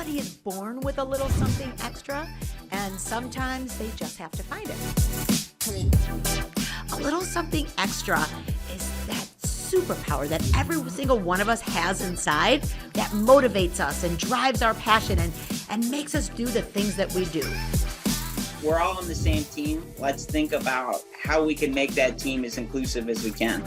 Everybody is born with a little something extra, and sometimes they just have to find it. A little something extra is that superpower that every single one of us has inside that motivates us and drives our passion and makes us do the things that we do. We're all on the same team. Let's think about how we can make that team as inclusive as we can.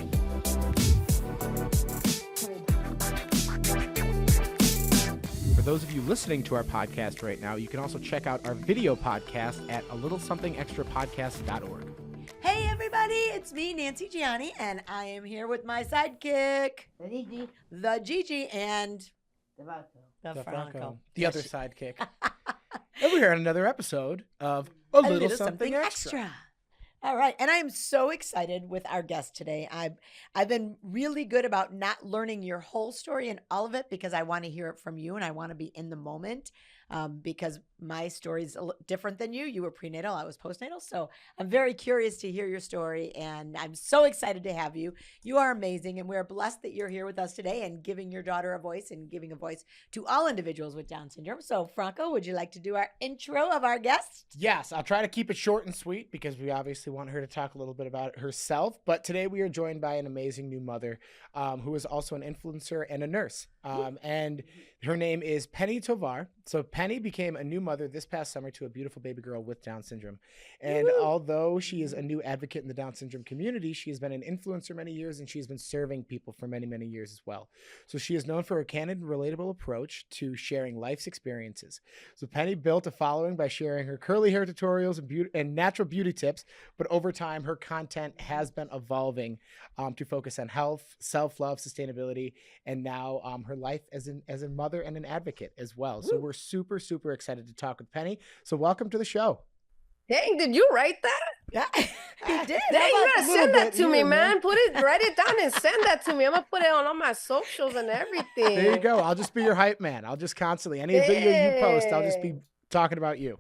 For those of you listening to our podcast right now, you can also check out our video podcast at alittlesomethingextrapodcast.org. Hey everybody, it's me, Nancy Gianni, and I am here with my sidekick, the Gigi, and the Franco. The other sidekick. And we're here on another episode of A Little Something Extra. All right, and I am so excited with our guest today. I've been really good about not learning your whole story and all of it because I want to hear it from you and I want to be in the moment because my story is different than you. You were prenatal, I was postnatal, so I'm very curious to hear your story, and I'm so excited to have you. You are amazing, and we're blessed that you're here with us today and giving your daughter a voice and giving a voice to all individuals with Down syndrome. So, Franco, would you like to do our intro of our guest? Yes, I'll try to keep it short and sweet because we obviously want her to talk a little bit about herself. But today we are joined by an amazing new mother who is also an influencer and a nurse. And her name is Penny Tovar. So Penny became a new mother this past summer to a beautiful baby girl with Down syndrome. And although she is a new advocate in the Down syndrome community, she has been an influencer many years, and she's been serving people for many, many years as well. So she is known for her candid and relatable approach to sharing life's experiences. So Penny built a following by sharing her curly hair tutorials and natural beauty tips, but over time, her content has been evolving to focus on health, self-love, sustainability, and now her life as a mother and an advocate as well. So we're super, super excited to talk with Penny. So welcome to the show. Dang, did you write that? Yeah, he did. Dang, you gotta send that to me, man. Write it down and send that to me. I'm gonna put it on all my socials and everything. There you go. I'll just be your hype man. I'll just constantly, any video you post, I'll just be talking about you.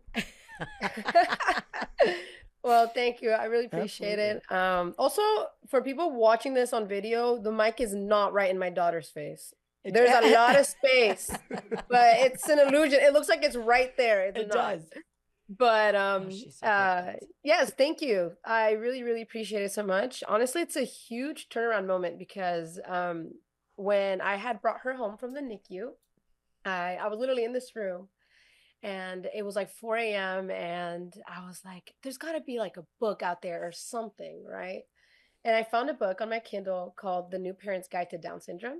Well, thank you. I really appreciate it. Also, for people watching this on video, the mic is not right in my daughter's face. There's a lot of space, but it's an illusion. It looks like it's right there. It does. But yes, thank you. I really, really appreciate it so much. Honestly, it's a huge turnaround moment because when I had brought her home from the NICU, I was literally in this room. And it was like 4 a.m. and I was like, there's got to be like a book out there or something, right? And I found a book on my Kindle called The New Parent's Guide to Down Syndrome.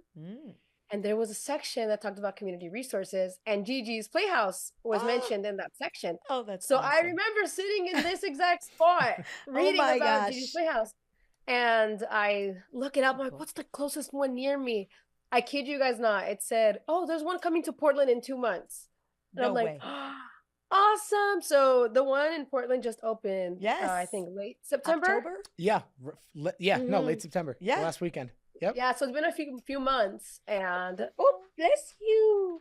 And there was a section that talked about community resources, and Gigi's Playhouse was mentioned in that section. Oh, that's so awesome. I remember sitting in this exact spot reading about Gigi's Playhouse. And I look it up, I'm like, what's the closest one near me? I kid you guys not. It said, oh, there's one coming to Portland in 2 months. And I'm like, oh, awesome. So the one in Portland just opened, yes, I think late September. October? Yeah. No, late September. Yeah. Last weekend. Yep. Yeah. So it's been a few months, and oh, bless you.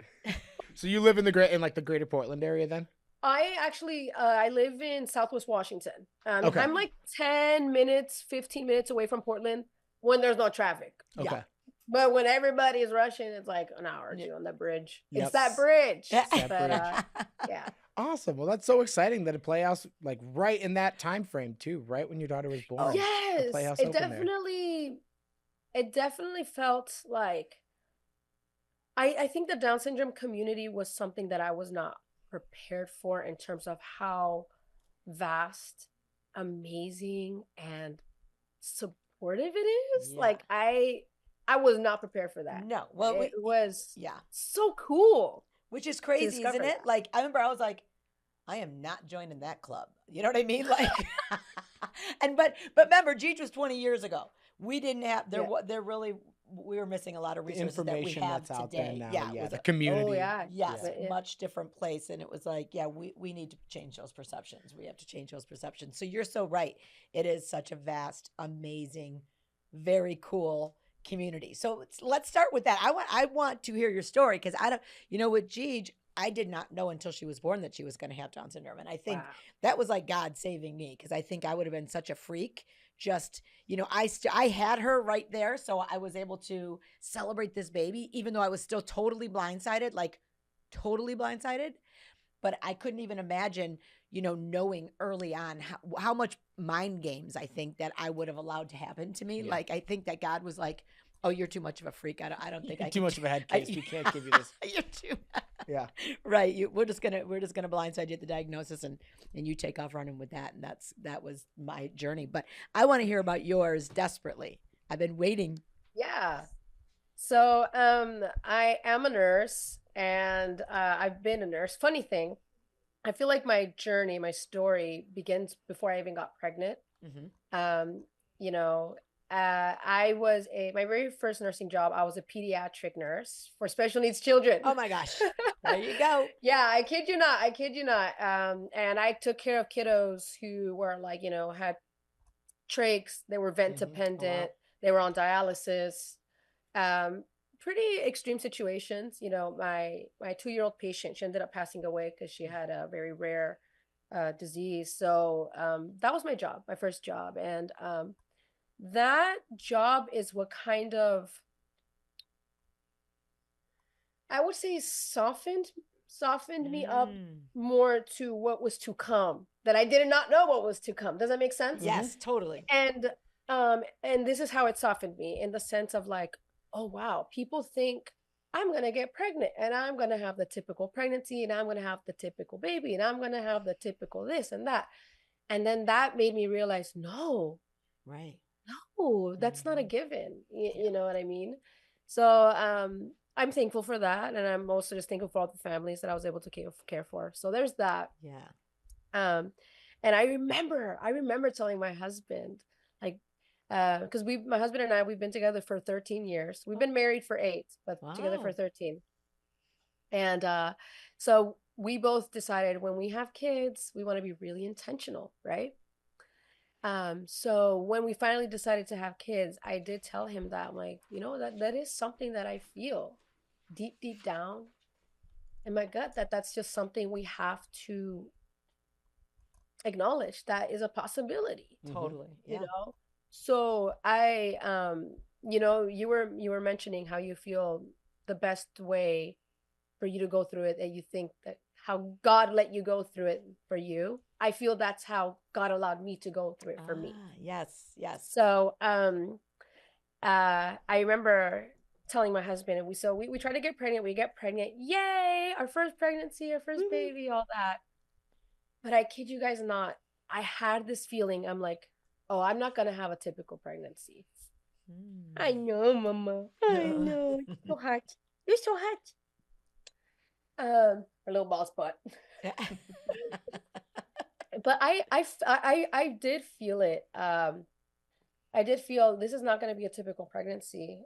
So you live in the greater Portland area then? I actually, I live in Southwest Washington. Okay. I'm like 10 minutes, 15 minutes away from Portland when there's no traffic. Okay. Yeah. But when everybody's rushing, it's like an hour or two on the bridge. Yep. It's that bridge. Yeah. Awesome. Well, that's so exciting that a Playhouse, like right in that time frame too, right when your daughter was born. Yes, it definitely felt like, I think the Down syndrome community was something that I was not prepared for in terms of how vast, amazing, and supportive it is. Yeah. Like I was not prepared for that. No. Well, it was so cool. Which is crazy, isn't it? Like, I remember I was like, I am not joining that club. You know what I mean? Like, but remember, Gigi was 20 years ago. We didn't have, we were missing a lot of resources that we have that's out today. there now. Yeah, Yeah, the community. Oh, yeah. Yes, much different place. And it was like, we need to change those perceptions. We have to change those perceptions. So you're so right. It is such a vast, amazing, very cool community. So let's start with that. I want to hear your story because with Gigi, I did not know until she was born that she was going to have Down syndrome. And I think that was like God saving me because I think I would have been such a freak. Just, I had her right there. So I was able to celebrate this baby, even though I was still totally blindsided. Like, totally blindsided, but I couldn't even imagine, knowing early on how much mind games I think that I would have allowed to happen to me. Yeah. Like, I think that God was like, oh, you're too much of a freak. I don't think I Too can much of a head case. We can't give you this. You're too Yeah. right. We're just gonna blindside you at the diagnosis, and you take off running with that. And that was my journey. But I want to hear about yours desperately. I've been waiting. Yeah. So I am a nurse, and I've been a nurse. Funny thing, I feel like my journey, my story begins before I even got pregnant. Mm-hmm. You know, my very first nursing job, I was a pediatric nurse for special needs children. Oh my gosh. There you go. Yeah, I kid you not. I kid you not. And I took care of kiddos who were like, had trachs, they were vent dependent, Oh, wow. they were on dialysis. Pretty extreme situations. My 2-year-old patient, she ended up passing away because she had a very rare disease. So that was my job, my first job. And that job is what kind of, I would say, softened me up more to what was to come, that I did not know what was to come. Does that make sense? Yes, totally. And this is how it softened me, in the sense of like, oh wow, people think I'm gonna get pregnant and I'm gonna have the typical pregnancy and I'm gonna have the typical baby and I'm gonna have the typical this and that. And then that made me realize, no, Right. no, that's not a given. You know what I mean? So I'm thankful for that, and I'm also just thankful for all the families that I was able to care for. So there's that. Yeah. And I remember telling my husband, like, because my husband and I, we've been together for 13 years. We've been married for 8, but together for Wow. 13. And so we both decided, when we have kids, we want to be really intentional, right? So when we finally decided to have kids, I did tell him that, I'm like, that is something that I feel deep down in my gut, that's just something we have to acknowledge, that is a possibility. Totally. Yeah. So I you were mentioning how you feel the best way for you to go through it, and you think that how God let you go through it for you. I feel that's how God allowed me to go through it for me. Yes. So I remember telling my husband, and we try to get pregnant. We get pregnant. Yay! Our first pregnancy, our first baby, all that. But I kid you guys not, I had this feeling. I'm like, oh, I'm not gonna have a typical pregnancy. I know, Mama. I know. You're so hot. You're so hot. A little ball spot. But I did feel it. I did feel this is not going to be a typical pregnancy.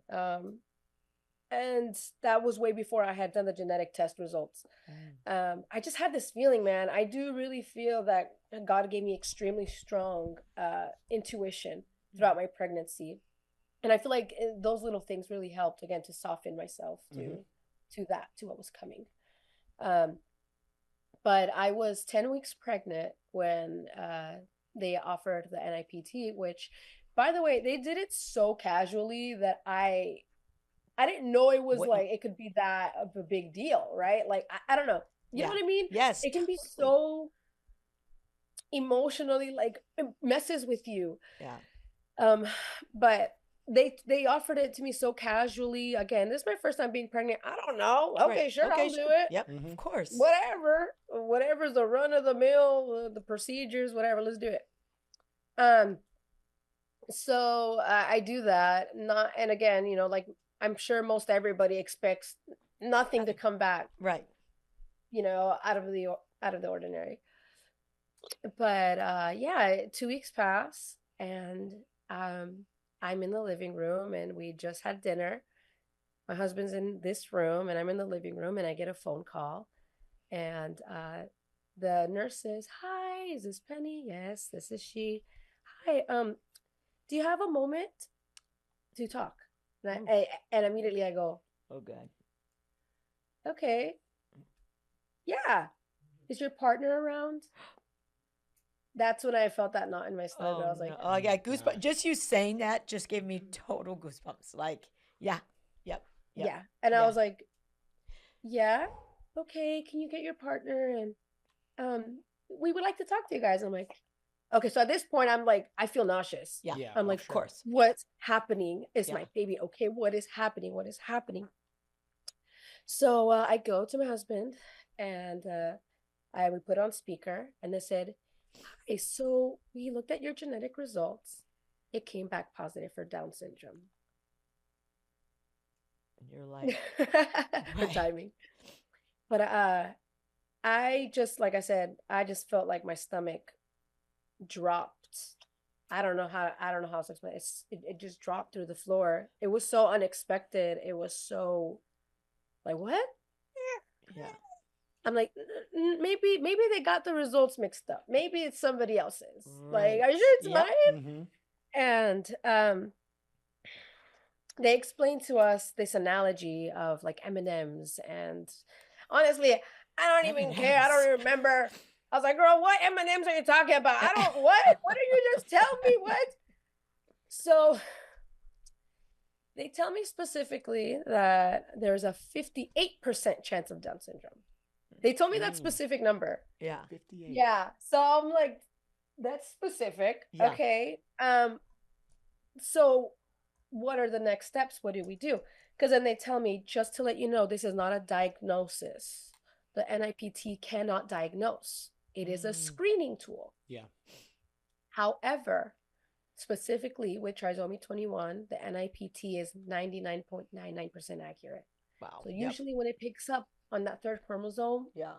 And that was way before I had done the genetic test results. I just had this feeling, man. I do really feel that God gave me extremely strong intuition throughout my pregnancy. And I feel like those little things really helped, again, to soften myself to what was coming. But I was 10 weeks pregnant when they offered the NIPT, which, by the way, they did it so casually that I didn't know it was like, it could be that of a big deal, right? Like, I don't know. You know what I mean? Yes. It can be so emotionally, like, it messes with you. Yeah. But they offered it to me so casually. Again, this is my first time being pregnant. I don't know. Okay, Right. sure, I'll do it. Yep. Of course. Whatever's the run of the mill, the procedures, whatever, let's do it. So I do that. And again, like, I'm sure most everybody expects nothing to come back, right, out of the ordinary. But yeah, 2 weeks pass, and I'm in the living room, and we just had dinner. My husband's in this room, and I'm in the living room, and I get a phone call, and the nurse says, "Hi, is this Penny?" "Yes, this is she." "Hi, do you have a moment to talk?" And immediately I go, "Oh, God." "Okay, yeah. Is your partner around?" That's when I felt that knot in my stomach. I was like, "Oh, I got goosebumps." Just you saying that just gave me total goosebumps. Like, yeah, yep. Yeah. And I was like, "Yeah." okay, can you get your partner? And we would like to talk to you guys. I'm like, okay. So at this point, I'm like, I feel nauseous. Yeah. I'm like, Of course. what's happening? Is Yeah. my baby okay? What is happening? What is happening? So I go to my husband and we put on speaker and they said, "Hi, so we looked at your genetic results. It came back positive for Down syndrome." And you're like, The timing. But I just, like I said, I just felt like my stomach dropped. I don't know how to explain it. It just dropped through the floor. It was so unexpected. It was so like, what? yeah. I'm like, maybe they got the results mixed up. Maybe it's somebody else's. Like, Right. are you sure it's Yep. mine? And they explained to us this analogy of like M&Ms, and honestly, I don't even care. I don't even remember. I was like, girl, what M&Ms are you talking about? I don't, what did you just tell me? What? So they tell me specifically that there's a 58% chance of Down syndrome. They told me that specific number. Yeah. 58. Yeah. So I'm like, that's specific. Yeah. Okay. So what are the next steps? What do we do? Because then they tell me, just to let you know, this is not a diagnosis. The NIPT cannot diagnose. It is a screening tool. Yeah. However, specifically with trisomy 21, the NIPT is 99.99% accurate. Wow. So usually when it picks up on that third chromosome, Yeah.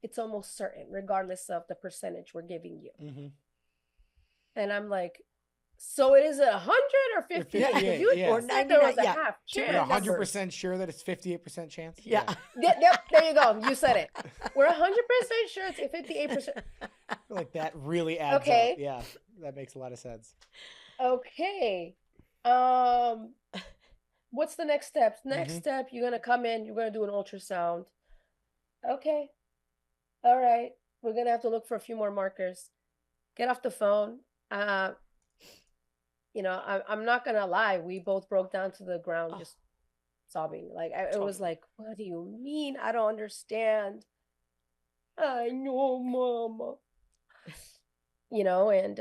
it's almost certain, regardless of the percentage we're giving you. Mm-hmm. And I'm like, so it is 100 or 50? Yeah, You yeah. or 99, was a yeah. half Give You're chance. 100% sure that it's 58% chance? Yeah. Yep, there you go. You said it. We're 100% sure it's 58%. I feel like that really adds Okay. up. Yeah, that makes a lot of sense. Okay. What's the next step? Next step, you're gonna come in, you're gonna do an ultrasound. Okay. All right. We're gonna have to look for a few more markers. Get off the phone. You know, I'm not gonna lie, we both broke down to the ground just sobbing. Like it was like, what do you mean? I don't understand. I know, mama. You know, and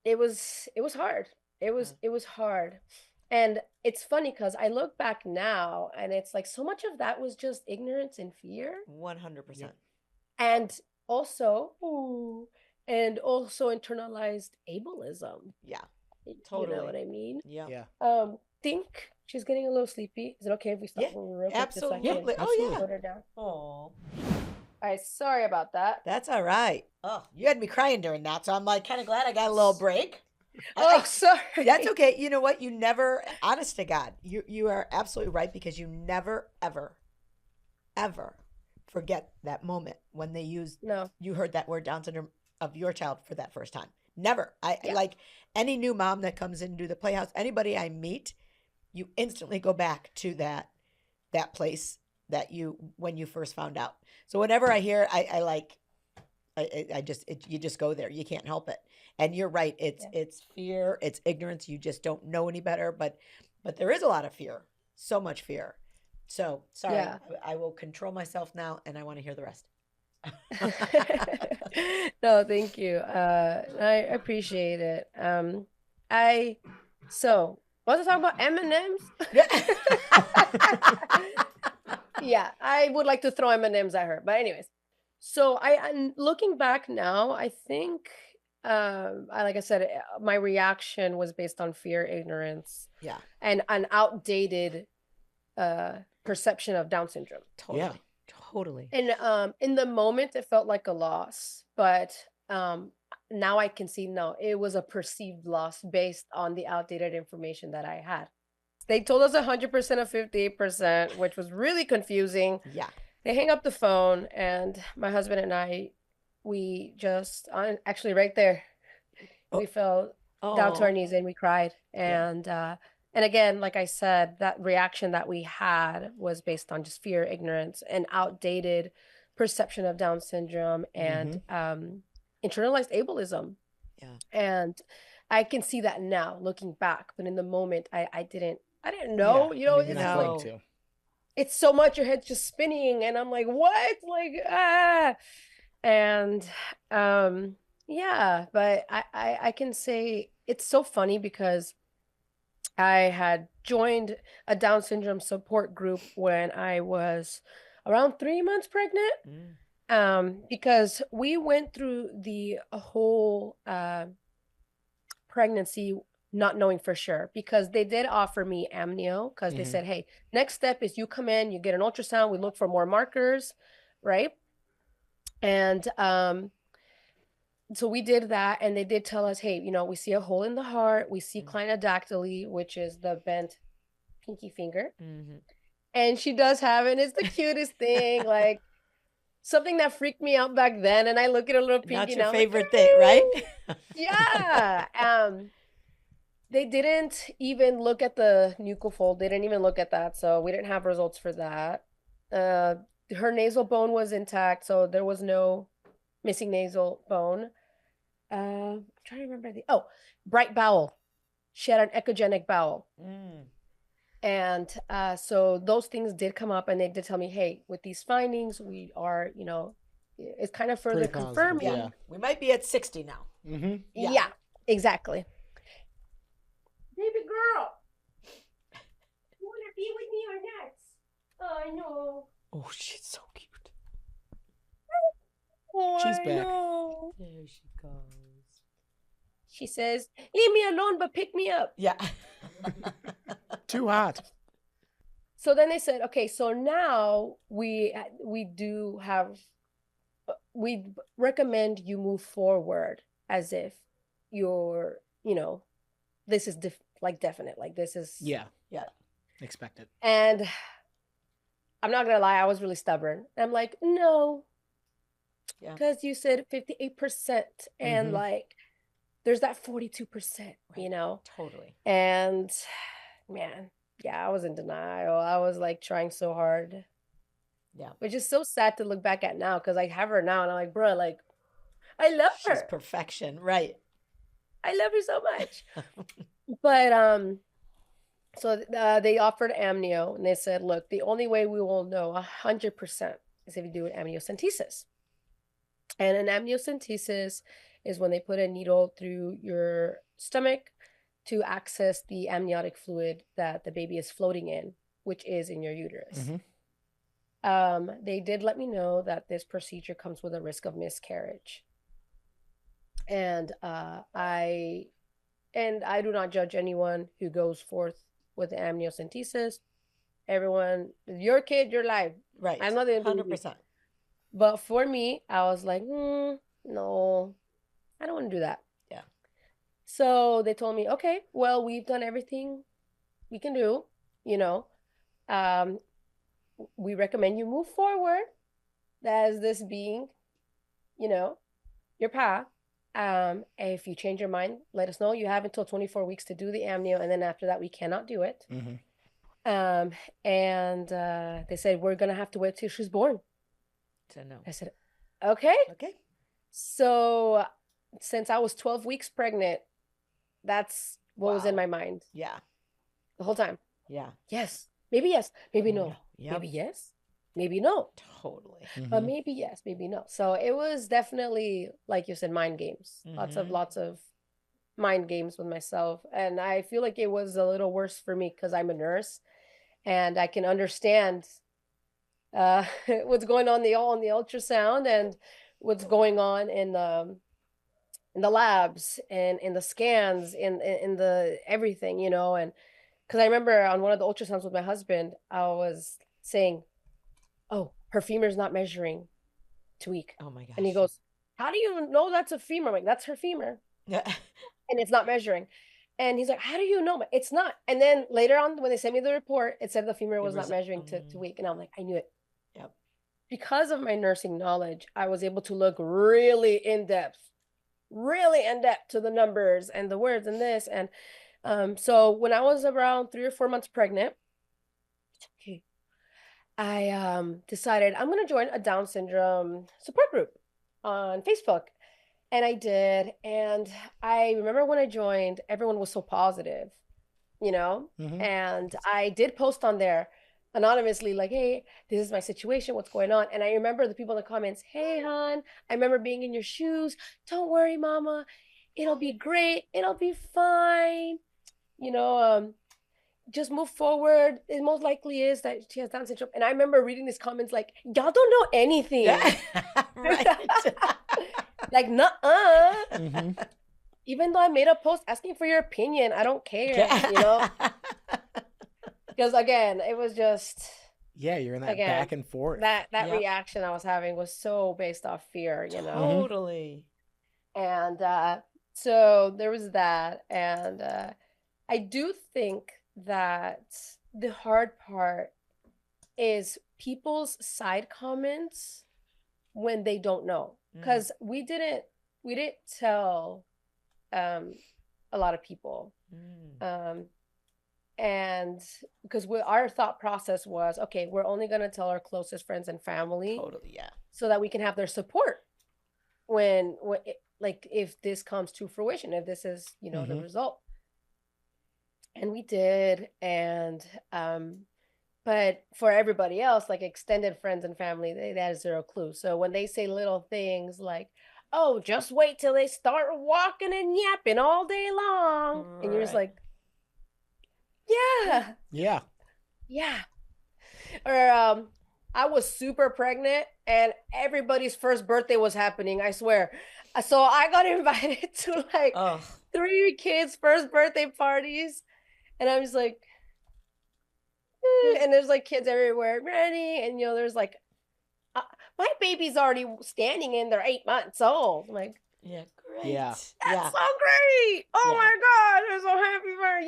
it was hard. It was hard. And it's funny because I look back now and it's like so much of that was just ignorance and fear. 100%. And also internalized ableism. Yeah. Totally. You know what I mean? Yeah. Yeah. Think she's getting a little sleepy. Is it okay if we stop Yeah, real quick? absolutely. Just Oh, yeah. put her down. Oh. All right, sorry about that. That's all right. Oh, you had me crying during that, so I'm like kind of glad I got a little break. Oh, sorry. That's okay. You know what? You never, honest to God, you are absolutely right, because you never, ever, ever forget that moment when they used, you heard that word Down syndrome of your child for that first time. Never. Like any new mom that comes in to do the Playhouse, anybody I meet, you instantly go back to that place that when you first found out. So whenever I hear, you just go there. You can't help it. And you're right. It's fear. It's ignorance. You just don't know any better. But there is a lot of fear. So much fear. So sorry. Yeah. I will control myself now, and I want to hear the rest. No, thank you. I appreciate it. So want to talk about M&Ms? Yeah, I would like to throw M&Ms at her, but anyways. So I'm looking back now, I think, like I said, my reaction was based on fear, ignorance, and an outdated perception of Down syndrome. Totally. And in the moment, it felt like a loss, but now I can see, no, it was a perceived loss based on the outdated information that I had. They told us 100% of 58%, which was really confusing. Yeah. They hang up the phone, and my husband and I, we just, actually right there, we fell down to our knees and we cried. And again, like I said, that reaction that we had was based on just fear, ignorance, and outdated perception of Down syndrome and internalized ableism. Yeah. And I can see that now looking back, but in the moment, I didn't know, you know, it's so much, your head's just spinning, and I'm like, what? Like, ah. And yeah, but I can say it's so funny because I had joined a Down syndrome support group when I was around 3 months pregnant. Because we went through the whole pregnancy not knowing for sure, because they did offer me amnio, because they said, hey, next step is you come in, you get an ultrasound, we look for more markers, right? And so we did that, and they did tell us, hey, you know, we see a hole in the heart, we see clinodactyly, which is the bent pinky finger, and she does have it, and it's the cutest thing, like something that freaked me out back then, and I look at a little pinky Not now, your like, favorite thing, right? yeah. They didn't even look at the nuchal fold. They didn't even look at that, so we didn't have results for that. Her nasal bone was intact, so there was no missing nasal bone. I'm trying to remember bright bowel. She had an echogenic bowel. And so those things did come up, and they did tell me, hey, with these findings, we are, you know, it's kind of further Pretty positive, confirming. yeah. We might be at 60 now. Yeah, exactly. Baby girl, you want to be with me or not? I know. Oh, she's so cute. Oh, She's I back. know. There she goes. She says, leave me alone, but pick me up. Yeah. Too hot. So then they said, okay, so now we do have, we recommend you move forward as if you're, you know, this is definite, like this is. Yeah. Yeah. Expected. And I'm not gonna lie, I was really stubborn. I'm like, no, because you said 58%, and like there's that 42%, you know. Totally. And man, yeah, I was in denial. I was like trying so hard. Yeah. Which is so sad to look back at now, because I have her now, and I'm like, bro, like, I love her. She's perfection, right? I love her so much. But so they offered amnio, and they said, look, the only way we will know 100% is if you do an amniocentesis. And an amniocentesis is when they put a needle through your stomach to access the amniotic fluid that the baby is floating in, which is in your uterus. They did let me know that this procedure comes with a risk of miscarriage. And I do not judge anyone who goes forth with the amniocentesis. Everyone, your kid, your life. Right. I'm not going to 100%. But for me, I was like, no, I don't want to do that. Yeah. So they told me, okay, well, we've done everything we can do, you know. We recommend you move forward as this being, you know, your path. If you change your mind, let us know. You have until 24 weeks to do the amnio, and then after that, we cannot do it. And they said, we're going to have to wait till she's born. To know. I said, okay. Okay. So since I was 12 weeks pregnant, that's what was in my mind. Yeah. The whole time. Yeah. Yes. Maybe yes. Maybe no. Yep. Maybe yes. Maybe no. Totally. But maybe yes. Maybe no. So it was definitely, like you said, mind games. Lots of mind games with myself. And I feel like it was a little worse for me because I'm a nurse, and I can understand what's going on in the ultrasound, and what's going on in the labs, and in the scans, in the everything, you know. And because I remember on one of the ultrasounds with my husband, I was saying, oh, her femur's not measuring to week. Oh my gosh. And he goes, how do you know that's a femur? I'm like, that's her femur. Yeah. And it's not measuring. And he's like, how do you know? It's not. And then later on, when they sent me the report, it said the femur was not measuring to week. And I'm like, I knew it. Yep. Because of my nursing knowledge, I was able to look really in depth to the numbers and the words and this. And so when I was around 3 or 4 months pregnant, I decided I'm going to join a Down syndrome support group on Facebook. And I did. And I remember when I joined, everyone was so positive, you know. And I did post on there, anonymously, like, hey, this is my situation, what's going on? And I remember the people in the comments, hey, hon, I remember being in your shoes. Don't worry, mama. It'll be great. It'll be fine. You know, just move forward. It most likely is that she has Down syndrome. And I remember reading these comments like, y'all don't know anything. Right. Like, nuh-uh. Mm-hmm. Even though I made a post asking for your opinion, I don't care, you know? Because again, it was just Yeah, you're in that back and forth. that Yep. reaction I was having was so based off fear, you know? Totally. And so there was that. And I do think that the hard part is people's side comments when they don't know. Because we didn't tell a lot of people. And because our thought process was, okay, we're only going to tell our closest friends and family. Totally, yeah. So that we can have their support when like if this comes to fruition, if this is, you know, the result. And we did. And but for everybody else, like extended friends and family, they had zero clue. So when they say little things like, oh, just wait till they start walking and yapping all day long, and you're just like, yeah. Or I was super pregnant and everybody's first birthday was happening, I swear. So I got invited to like 3 kids' first birthday parties, and I'm just like, and there's like kids everywhere ready, and you know, there's like, my baby's already standing in, they're 8 months old. I'm like, yeah, great. Yeah. That's so great. Oh my God, I'm so happy for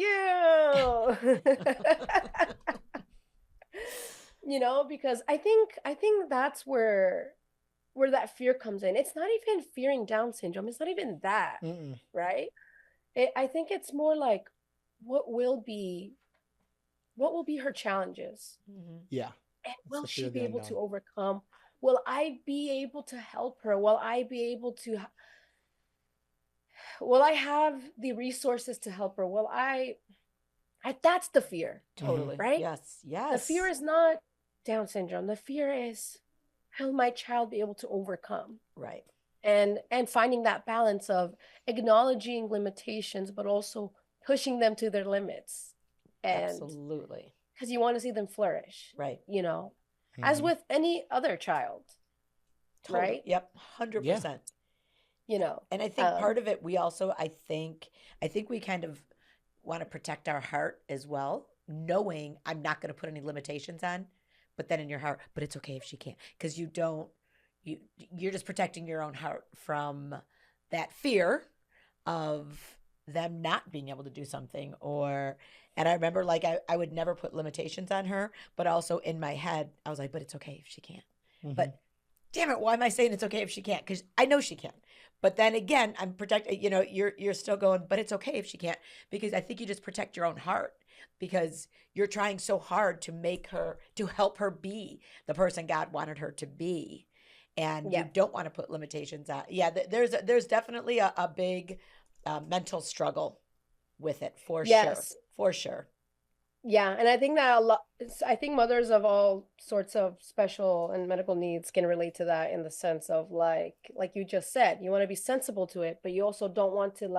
you. You know, because I think that's where that fear comes in. It's not even fearing Down syndrome. It's not even that, right? I think it's more like what will be her challenges? Yeah. And will she be able to overcome? Will I be able to help her? Will I have the resources to help her? That's the fear. Totally. Right? Yes. The fear is not Down syndrome. The fear is, will my child be able to overcome? Right. And finding that balance of acknowledging limitations, but also pushing them to their limits. And absolutely. Because you want to see them flourish. Right. You know, as with any other child. Totally. Right? Yep. 100%. Yeah. You know. And I think part of it, we also, I think we kind of want to protect our heart as well, knowing I'm not going to put any limitations on, but then in your heart, but it's okay if she can't, because you're just protecting your own heart from that fear of them not being able to do something. And I remember like I would never put limitations on her, but also in my head I was like, but it's okay if she can't. But damn it, why am I saying it's okay if she can't? Because I know she can. But then again, I'm protecting, you know, you're still going, but it's okay if she can't, because I think you just protect your own heart, because you're trying so hard to help her be the person God wanted her to be. And you don't want to put limitations on. Yeah, there's definitely a big mental struggle with it, for sure. Yeah, and I think that I think mothers of all sorts of special and medical needs can relate to that, in the sense of like you just said, you want to be sensible to it, but you also don't want to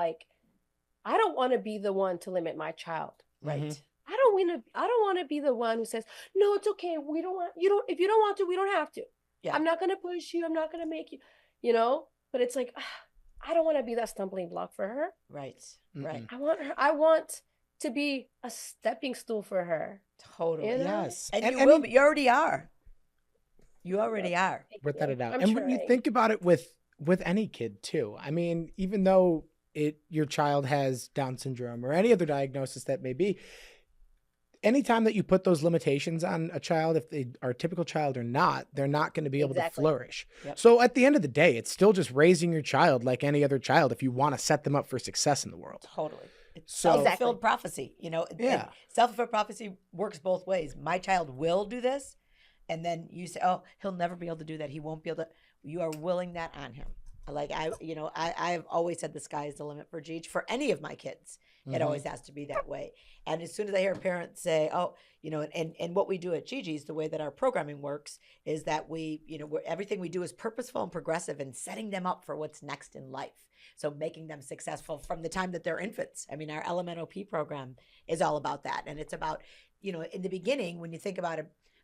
I don't want to be the one to limit my child. Right. I don't want to be the one who says, no, it's okay. If you don't want to, we don't have to. Yeah. I'm not going to push you. I'm not going to make you, you know, but it's like, I don't want to be that stumbling block for her. Right. Right. I want to be a stepping stool for her. Totally. You know? Yes. And you will be. You already are. You already are. Without a doubt. And when you think about it with any kid too, I mean, even though your child has Down syndrome or any other diagnosis that may be, anytime that you put those limitations on a child, if they are a typical child or not, they're not going to be able to flourish. Yep. So at the end of the day, it's still just raising your child like any other child if you want to set them up for success in the world. Totally. It's self-fulfilled prophecy, you know. Yeah. Self-fulfilled prophecy works both ways. My child will do this, and then you say, oh, he'll never be able to do that. He won't be able to. You are willing that on him. Like I've always said the sky is the limit for Gigi, for any of my kids. It always has to be that way. And as soon as I hear a parent say, oh, and what we do at Gigi's, the way that our programming works is that everything we do is purposeful and progressive and setting them up for what's next in life. So making them successful from the time that they're infants. I mean, our LMNOP program is all about that. And it's about, in the beginning, when you think about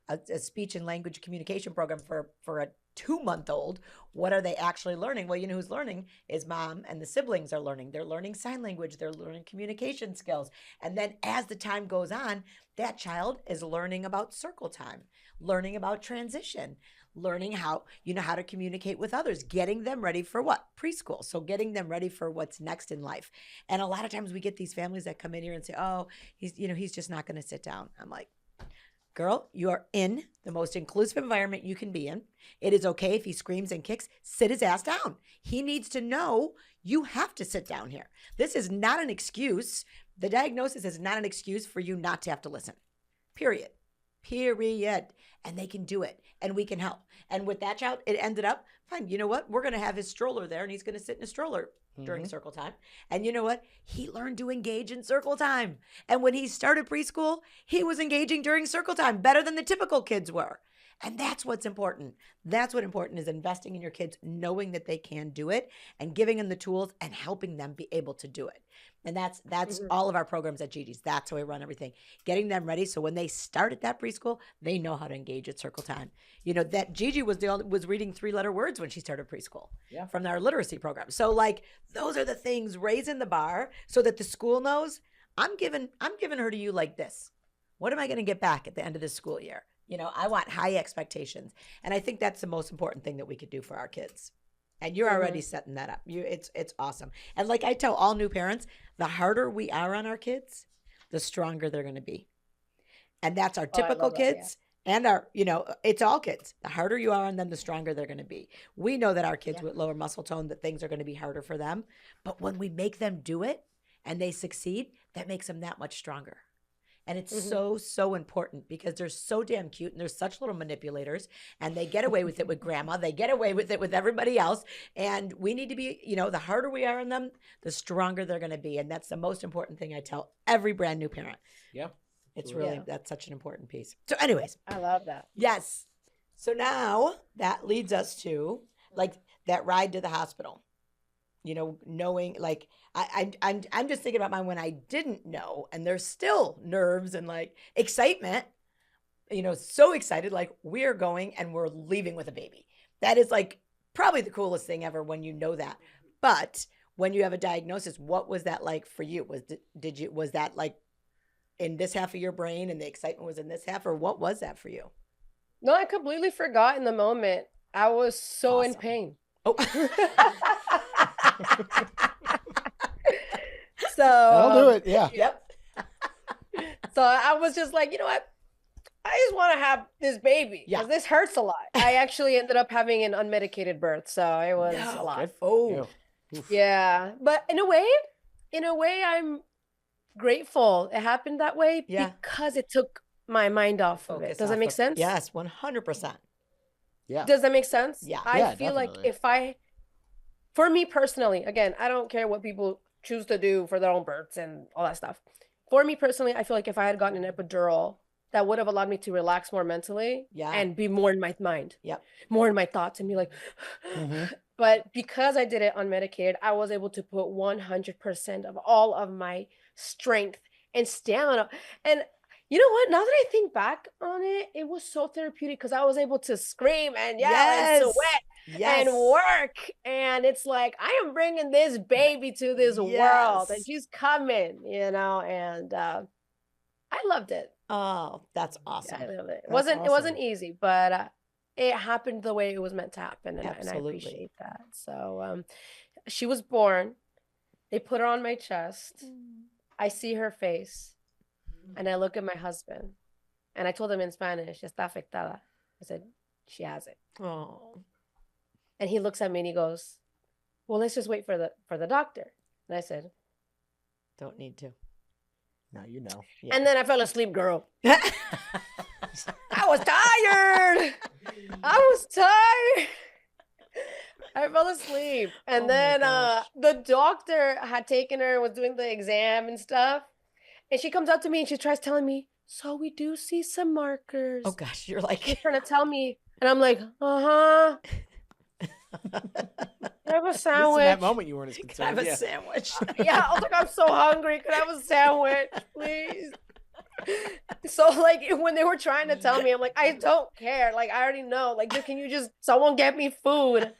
a speech and language communication program for a 2-month-old, what are they actually learning? Well, who's learning is mom, and the siblings are learning. They're learning sign language. They're learning communication skills. And then as the time goes on, that child is learning about circle time, learning about transition, learning how to communicate with others, getting them ready for what? Preschool. So getting them ready for what's next in life. And a lot of times we get these families that come in here and say, oh, he's just not going to sit down. I'm like, girl, you are in the most inclusive environment you can be in. It is okay if he screams and kicks. Sit his ass down. He needs to know you have to sit down here. This is not an excuse. The diagnosis is not an excuse for you not to have to listen. Period. And they can do it. And we can help. And with that child, it ended up, fine, you know what? We're going to have his stroller there, and he's going to sit in a stroller during circle time. And you know what? He learned to engage in circle time. And when he started preschool, he was engaging during circle time better than the typical kids were. And that's what's important. That's what important is, investing in your kids, knowing that they can do it and giving them the tools and helping them be able to do it. And that's all of our programs at Gigi's. That's how we run everything. Getting them ready so when they start at that preschool, they know how to engage at circle time. That Gigi was reading 3-letter words when she started preschool from our literacy program. So those are the things, raising the bar so that the school knows I'm giving her to you like this. What am I going to get back at the end of this school year? I want high expectations. And I think that's the most important thing that we could do for our kids. And you're already setting that up. It's awesome. And like I tell all new parents, the harder we are on our kids, the stronger they're going to be. And that's our typical kids and our, it's all kids. The harder you are on them, the stronger they're going to be. We know that our kids with lower muscle tone, that things are going to be harder for them. But when we make them do it and they succeed, that makes them that much stronger. And it's so important because they're so damn cute and they're such little manipulators, and they get away with it with grandma. They get away with it with everybody else. And we need to be, the harder we are on them, the stronger they're going to be. And that's the most important thing I tell every brand new parent. Yeah. It's really, that's such an important piece. So anyways. I love that. Yes. So now that leads us to that ride to the hospital. Knowing I'm just thinking about mine when I didn't know, and there's still nerves and excitement, so excited, we're going and we're leaving with a baby. That is probably the coolest thing ever when you know that. But when you have a diagnosis, what was that like for you? Was that in this half of your brain and the excitement was in this half, or what was that for you? No, I completely forgot in the moment. I was so in pain. Oh. So I'll do it. Yeah. Yep. So I was just like, you know what? I just want to have this baby because this hurts a lot. I actually ended up having an unmedicated birth, so it was a lot. Oh, yeah. But in a way, I'm grateful it happened that way because it took my mind off of it. Does that make sense? Yes, 100%. Yeah. Does that make sense? Yeah. I feel like for me personally, again, I don't care what people choose to do for their own births and all that stuff. For me personally, I feel like if I had gotten an epidural, that would have allowed me to relax more mentally and be more in my mind, more in my thoughts and be like, but because I did it unmedicated, I was able to put 100% of all of my strength and stamina. And you know what? Now that I think back on it, it was so therapeutic because I was able to scream and yell and sweat and work. And it's like, I am bringing this baby to this world and she's coming, and I loved it. Oh, that's awesome. Yeah, I loved it. It wasn't easy, but it happened the way it was meant to happen. And I appreciate that. So she was born. They put her on my chest. I see her face. And I look at my husband and I told him in Spanish, está afectada. I said, she has it. Oh. And he looks at me and he goes, well, let's just wait for the doctor. And I said, don't need to. Now you know. Yeah. And then I fell asleep, girl. I was tired. fell asleep. And Oh my then gosh. the doctor had taken her, was doing the exam and stuff. And she comes up to me and she tries telling me, so we do see some markers. Oh gosh, you're She's like, trying to tell me. And I'm like, uh-huh. Can I have a At least in sandwich? that moment, you weren't as can I concerned. have a Yeah. sandwich? Yeah, I was like, I'm so hungry. Could I have a sandwich, please? So like when they were trying to tell me, I'm like, I don't care. Like I already know. Like, can you just someone get me food?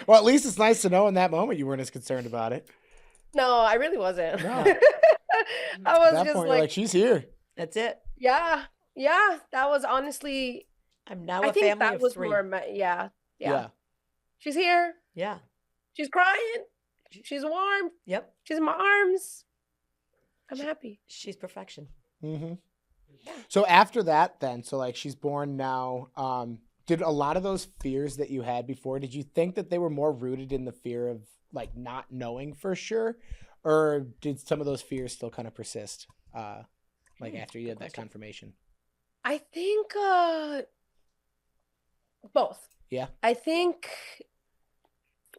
Well, at least it's nice to know in that moment you weren't as concerned about it. No, I really wasn't. No. I was At that just point, you're like, she's here. That's it. yeah. That was honestly, I'm now I a think family that of was 3. more, yeah. She's here. Yeah. She's crying. She's warm. Yep. She's in my arms. I'm happy. She's perfection. Mm-hmm. So after that, then, so like she's born now. Did a lot of those fears that you had before, did you think that they were more rooted in the fear of like not knowing for sure, or did some of those fears still kind of persist? Like after you had that confirmation. I think both. Yeah. I think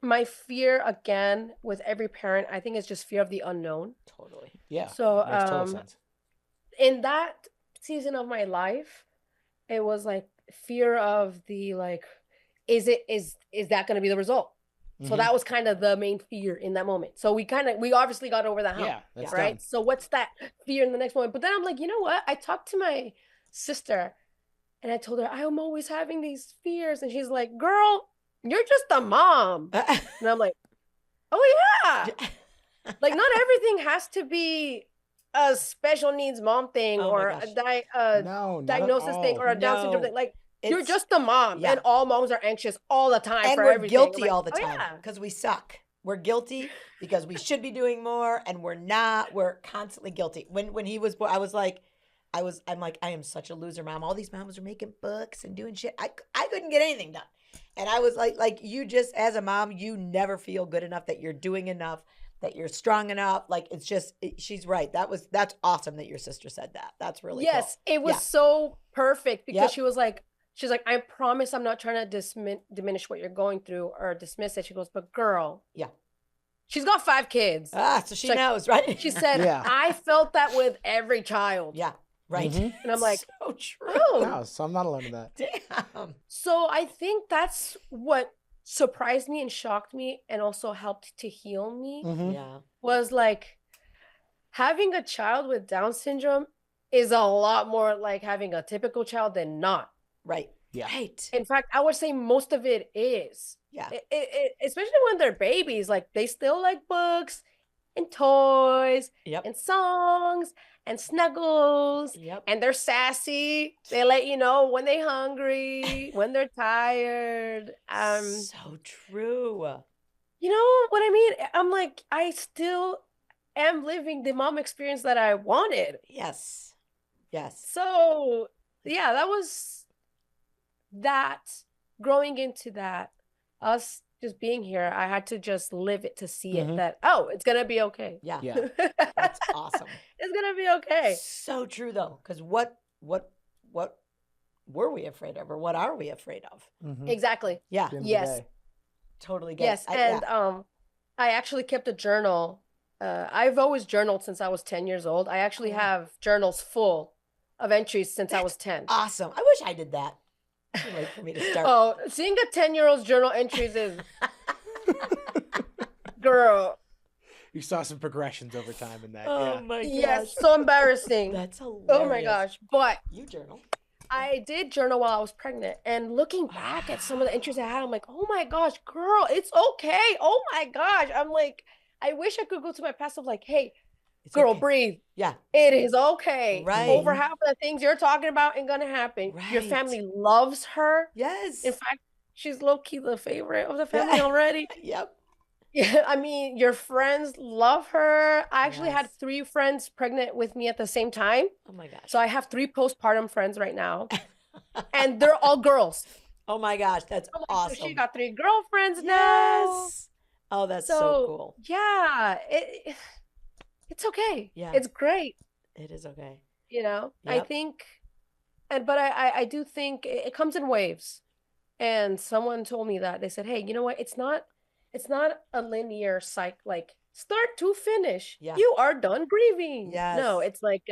my fear again with every parent, I think it's just fear of the unknown. Totally. Yeah. So Makes total sense. in that season of my life, it was like fear of the like, is that going to be the result? So that was kind of the main fear in that moment. So we obviously got over that hump. Yeah, that's right. done. So what's that fear in the next moment? But then I'm like, you know what? I talked to my sister and I told her I'm always having these fears. And she's like, girl, you're just a mom. And I'm like, oh yeah. Like not everything has to be a special needs mom thing or a No, not diagnosis at thing all. or a Down syndrome No. thing. Like you're just a mom, yeah. and all moms are anxious all the time And for we're everything. guilty I'm like, all the oh, time yeah. because we suck. We're guilty because we should be doing more and we're not. We're constantly guilty. When he was born, I'm like, I am such a loser mom. All these moms are making books and doing shit. I couldn't get anything done. And I was like you just, as a mom, you never feel good enough that you're doing enough, that you're strong enough. Like it's just, she's right. That's awesome that your sister said that. That's really cool. It was so perfect because Yep. she's like, I promise I'm not trying to diminish what you're going through or dismiss it. She goes, but girl, Yeah. she's got 5 kids. So she knows, right? She said, Yeah. I felt that with every child. Yeah, right. Mhm. And I'm like, so true. oh. No, so I'm not alone in that. Damn. So I think that's what surprised me and shocked me and also helped to heal me Mhm. Yeah. was like having a child with Down syndrome is a lot more like having a typical child than not. Right. Yeah. Right. In fact, I would say most of it is. Yeah. Especially when they're babies, like they still like books and toys Yep. and songs and snuggles. Yep. And they're sassy. They let you know when they're hungry, when they're tired. So true. You know what I mean? I'm like, I still am living the mom experience that I wanted. Yes. Yes. So yeah, that was that growing into that, us just being here, I had to just live it to see it that, oh, it's gonna be okay. Yeah. Yeah. That's awesome. It's gonna be okay. So true though. Because what were we afraid of, or what are we afraid of? Mhm. Exactly. Yeah. At the end of the Yes. day. Totally get Yes. it. And I actually kept a journal. I've always journaled since I was 10 years old. I actually have journals full of entries since I was 10. Awesome. I wish I did that. Too late for me to start. Oh, seeing a 10-year-old's journal entries is girl. You saw some progressions over time in that. Oh Yeah. my gosh. Yes, so embarrassing. That's hilarious. Oh my gosh. But You journal. I did journal while I was pregnant, and looking back at some of the entries I had, I'm like, oh my gosh, girl, it's okay. Oh my gosh. I'm like, I wish I could go to my past of like, hey, It's girl, okay. breathe. Yeah. It is okay. Right. Over half of the things you're talking about ain't gonna happen. Your Right. family loves her. Yes. In fact, she's low-key the favorite of the family already. Yep. Yeah, I mean, your friends love her. I actually had Yes. 3 friends pregnant with me at the same time. Oh my gosh. So I have 3 postpartum friends right now. And they're all girls. Oh my gosh. That's I'm like, awesome. so she got 3 girlfriends now. Yes. Oh, that's so cool. Yeah, it's okay. Yeah. It's great. It is okay. You know, I Yep. think, but I do think it comes in waves. And someone told me that. They said, hey, you know what? It's not a linear cycle, like start to finish. Yeah. You are done grieving. No, Yes. it's like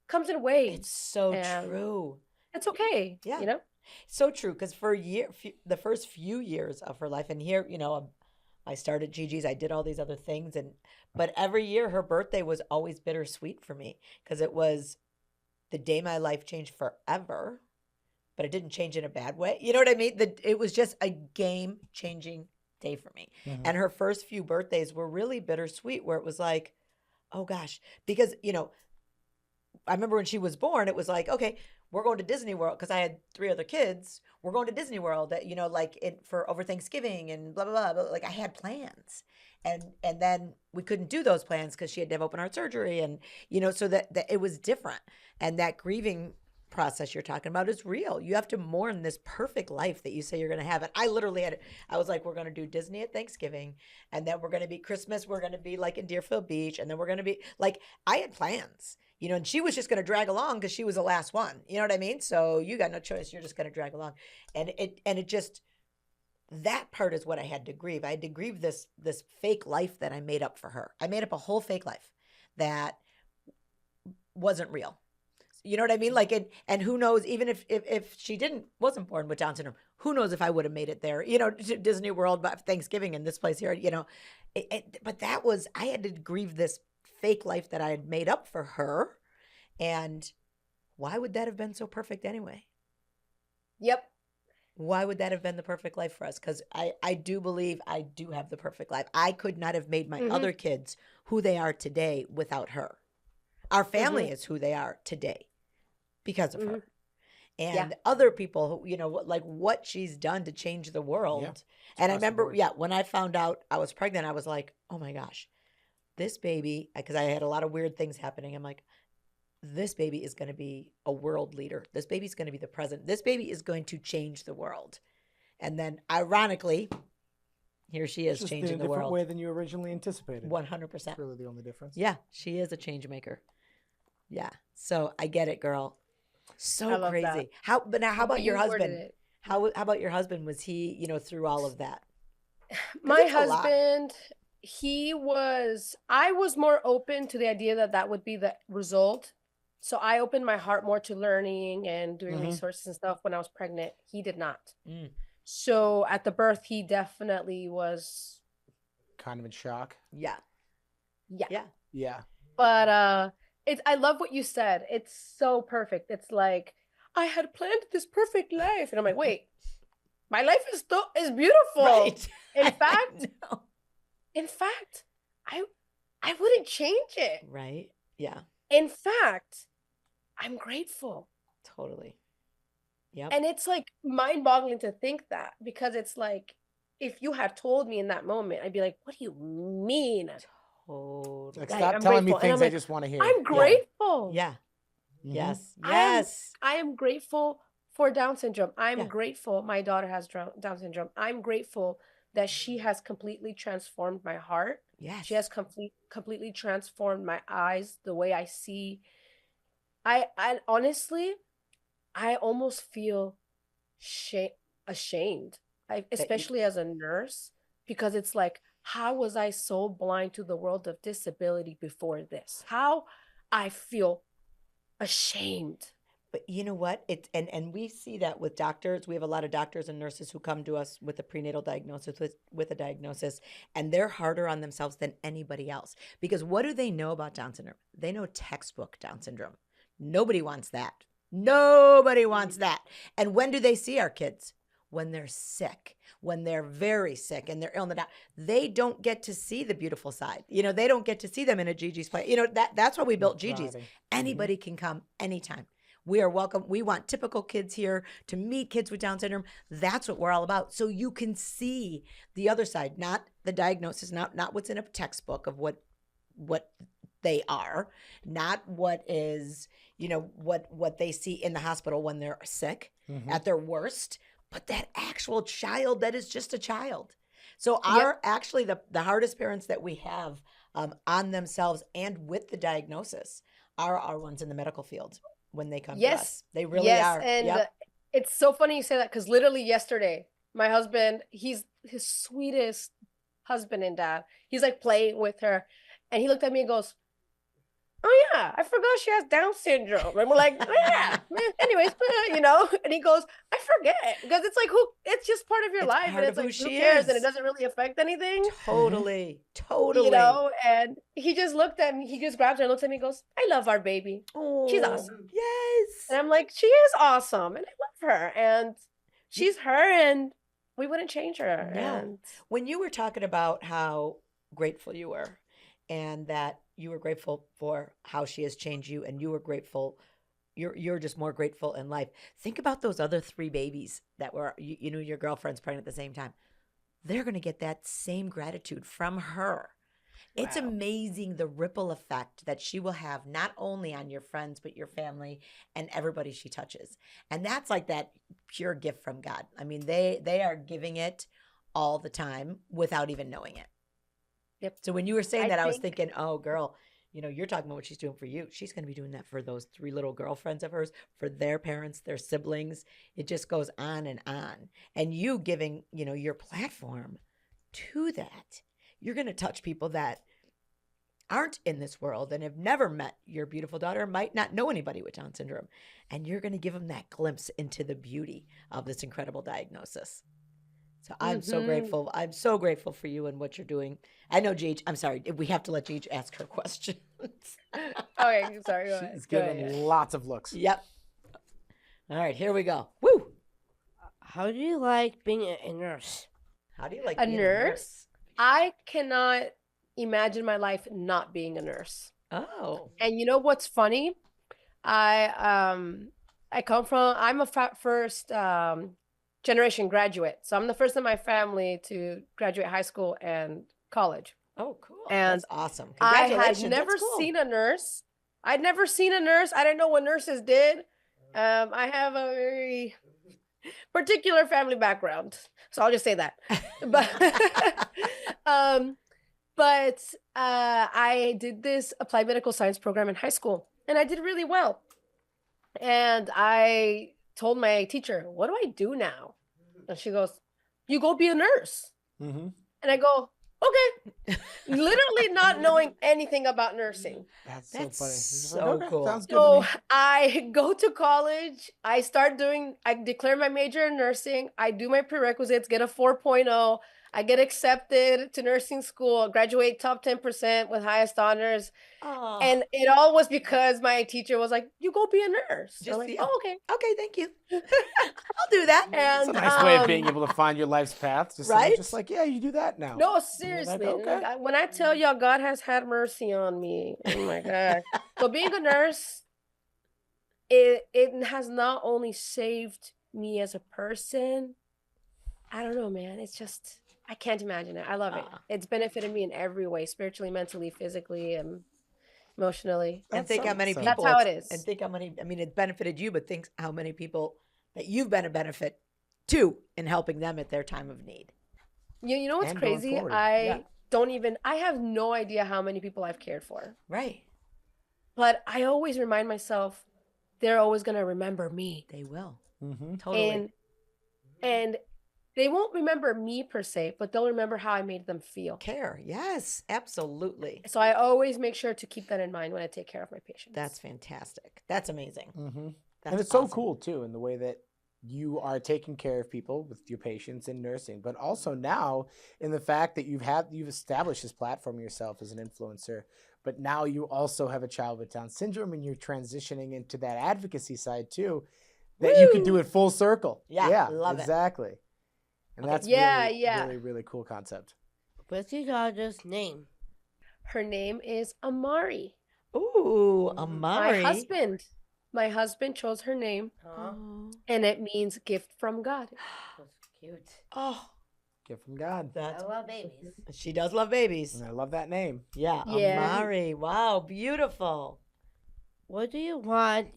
comes in It's waves. so And true. it's okay, Yeah. you know? So true. Because for the first few years of her life, and here, I started Gigi's, I did all these other things, but every year her birthday was always bittersweet for me because it was the day my life changed forever, but it didn't change in a bad way. You know what I mean? It was just a game changing day for me. Mhm. And her first few birthdays were really bittersweet, where it was like, oh gosh, because, I remember when she was born, it was like, okay, we're going to Disney World because I had three other kids. We're going to Disney World, like for over Thanksgiving and blah blah blah. But like I had plans, and then we couldn't do those plans because she had to have open heart surgery, and so that it was different. And that grieving process you're talking about is real. You have to mourn this perfect life that you say you're going to have. And I literally I was like, we're going to do Disney at Thanksgiving, and then we're going to be Christmas. We're going to be like in Deerfield Beach, and then we're going to be like, I had plans. And she was just going to drag along because she was the last one. You know what I mean? So you got no choice. You're just going to drag along. And it just, that part is what I had to grieve. I had to grieve this fake life that I made up for her. I made up a whole fake life that wasn't real. You know what I mean? Like, and who knows, even if she wasn't born with Down syndrome, who knows if I would have made it there, to Disney World, but Thanksgiving in this place here, but I had to grieve this fake life that I had made up for her. And why would that have been so perfect anyway? Yep. Why would that have been the perfect life for us? Because I do believe I do have the perfect life. I could not have made my other kids who they are today without her. Our family is who they are today because of her. And other people who, like what she's done to change the world. Yeah. And I remember, when I found out I was pregnant, I was like, oh my gosh, this baby, because I had a lot of weird things happening. I'm like, this baby is going to be a world leader. This baby's going to be the president. This baby is going to change the world. And then ironically, here she is changing the world. In a different way than you originally anticipated. 100%. That's really the only difference. Yeah, she is a change maker. Yeah. So I get it, girl. So crazy. That. How about your husband? How about your husband? Was he, through all of that? My husband, I was more open to the idea that would be the result. So I opened my heart more to learning and doing resources and stuff when I was pregnant. He did not. So at the birth, he definitely was kind of in shock. Yeah. But I love what you said. It's so perfect. It's like, I had planned this perfect life. And I'm like, wait, my life is beautiful. Right. In fact, I wouldn't change it. Right. Yeah. In fact, I'm grateful. Totally. Yep. And it's like mind-boggling to think that, because it's like, if you had told me in that moment, I'd be like, what do you mean? Totally. Like, stop telling me things I just want to hear. I'm grateful. Yeah. Yes. I am grateful for Down syndrome. I'm grateful my daughter has Down syndrome. I'm grateful that she has completely transformed my heart. Yes. She has completely transformed my eyes, the way I see. I honestly, I almost feel ashamed, especially as a nurse, because it's like, how was I so blind to the world of disability before this? How I feel ashamed. But you know what? And we see that with doctors. We have a lot of doctors and nurses who come to us with a prenatal diagnosis, with a diagnosis, and they're harder on themselves than anybody else. Because what do they know about Down syndrome? They know textbook Down syndrome. Nobody wants that. Nobody wants that. And when do they see our kids? When they're sick, when they're very sick and they're ill. They don't get to see the beautiful side. They don't get to see them in a Gigi's play. That's why we built Gigi's. Anybody can come anytime. We are welcome. We want typical kids here to meet kids with Down syndrome. That's what we're all about. So you can see the other side, not the diagnosis, not what's in a textbook of what they are, not what is, what they see in the hospital when they're sick at their worst, but that actual child that is just a child. So actually the hardest parents that we have on themselves and with the diagnosis are our ones in the medical field when they come to us. They really are. And It's so funny you say that because literally yesterday, my husband, he's his sweetest husband and dad. He's like playing with her, and he looked at me and goes, "Oh yeah, I forgot she has Down syndrome." And we're like, "Yeah, man." Anyways, you know. And he goes, "I forget," because it's like it's just part of your It's life, part and of it's who like who she cares, is. and it doesn't really affect anything. Totally. Totally. You know, and he just looked at me, he just grabs her and looks at me and goes, "I love our baby. She's Oh, awesome." yes. And I'm like, "She is awesome, and I love her, and she's her, and we wouldn't change her." No. And When you were talking about how grateful you were and that you were grateful for how she has changed you and you were grateful you're just more grateful in life. Think about those other 3 babies that were you know your girlfriend's pregnant at the same time. They're going to get that same gratitude from her. It's wow. amazing the ripple effect that she will have not only on your friends but your family and everybody she touches. And that's like that pure gift from God. I mean, they are giving it all the time without even knowing it. Yep. So when you were saying I that, I was think thinking, oh, girl, you know, you're talking about what she's doing for you. She's going to be doing that for those 3 little girlfriends of hers, for their parents, their siblings. It just goes on and on. And you giving, you know, your platform to that, you're going to touch people that aren't in this world and have never met your beautiful daughter, might not know anybody with Down syndrome. And you're going to give them that glimpse into the beauty of this incredible diagnosis. So I'm so grateful. I'm so grateful for you and what you're doing. I know Gigi, I'm sorry, we have to let Gigi ask her questions. Okay, sorry. Go ahead. She's Go giving ahead. lots of looks. Yep. All right, here we go. Woo! How do you like being a nurse? How do you like A being nurse? I cannot imagine my life not being a nurse. Oh. And you know what's funny? I come from, I'm a first generation graduate. So I'm the first in my family to graduate high school and college. Oh, cool. And that's awesome. I had Congratulations. never That's cool. seen a nurse. I'd never seen a nurse. I didn't know what nurses did. I have a very particular family background, so I'll just say that. But I did this applied medical science program in high school, and I did really well. And I told my teacher, "What do I do now?" And she goes, "You go be a nurse." Mm-hmm. And I go, "Okay." Literally not knowing anything about nursing. That's That's so funny. You're just so okay, cool. Sounds good So to me. I go to college. I declare my major in nursing. I do my prerequisites, get a 4.0. I get accepted to nursing school, graduate top 10% with highest honors. Oh, And it all was because my teacher was like, "You go be a nurse." Just I'm like, the- "Oh, okay." okay, thank you. I'll do that. It's And a nice way of being able to find your life's path. Just, Right? just like, yeah, you do that now. no, seriously. okay. Like, when I tell y'all God has had mercy on me, oh my God. So being a nurse, it has not only saved me as a person. I don't know, man. It's just, I can't imagine it. I love it. Ah. It's benefited me in every way, spiritually, mentally, physically, and emotionally. And That's think how so- many so- people. That's how it it's- is. And think how many. I mean, it benefited you, but think how many people that you've been a benefit to in helping them at their time of need. You know what's And going crazy? forward. I have no idea how many people I've cared for. Right? But I always remind myself, they're always going to remember me. They will. Mm-hmm. Totally. And they won't remember me per se, but they'll remember how I made them feel. Care. Yes, absolutely. So I always make sure to keep that in mind when I take care of my patients. That's fantastic. That's amazing. Mm-hmm. That's And it's so awesome. cool too in the way that you are taking care of people with your patients in nursing, but also now in the fact that you've established this platform yourself as an influencer, but now you also have a child with Down syndrome and you're transitioning into that advocacy side too, that you can do it full circle. Yeah, love it. exactly. And Okay. that's Yeah, really, yeah. really, really cool concept. What's your daughter's name? Her name is Amari. Ooh, Amari. My husband chose her name, Oh, and it means gift from God. That's cute. oh, Gift from God. that's. I love babies. She does love babies. And I love that name. Yeah, Yeah. Amari. Wow, beautiful. What do you want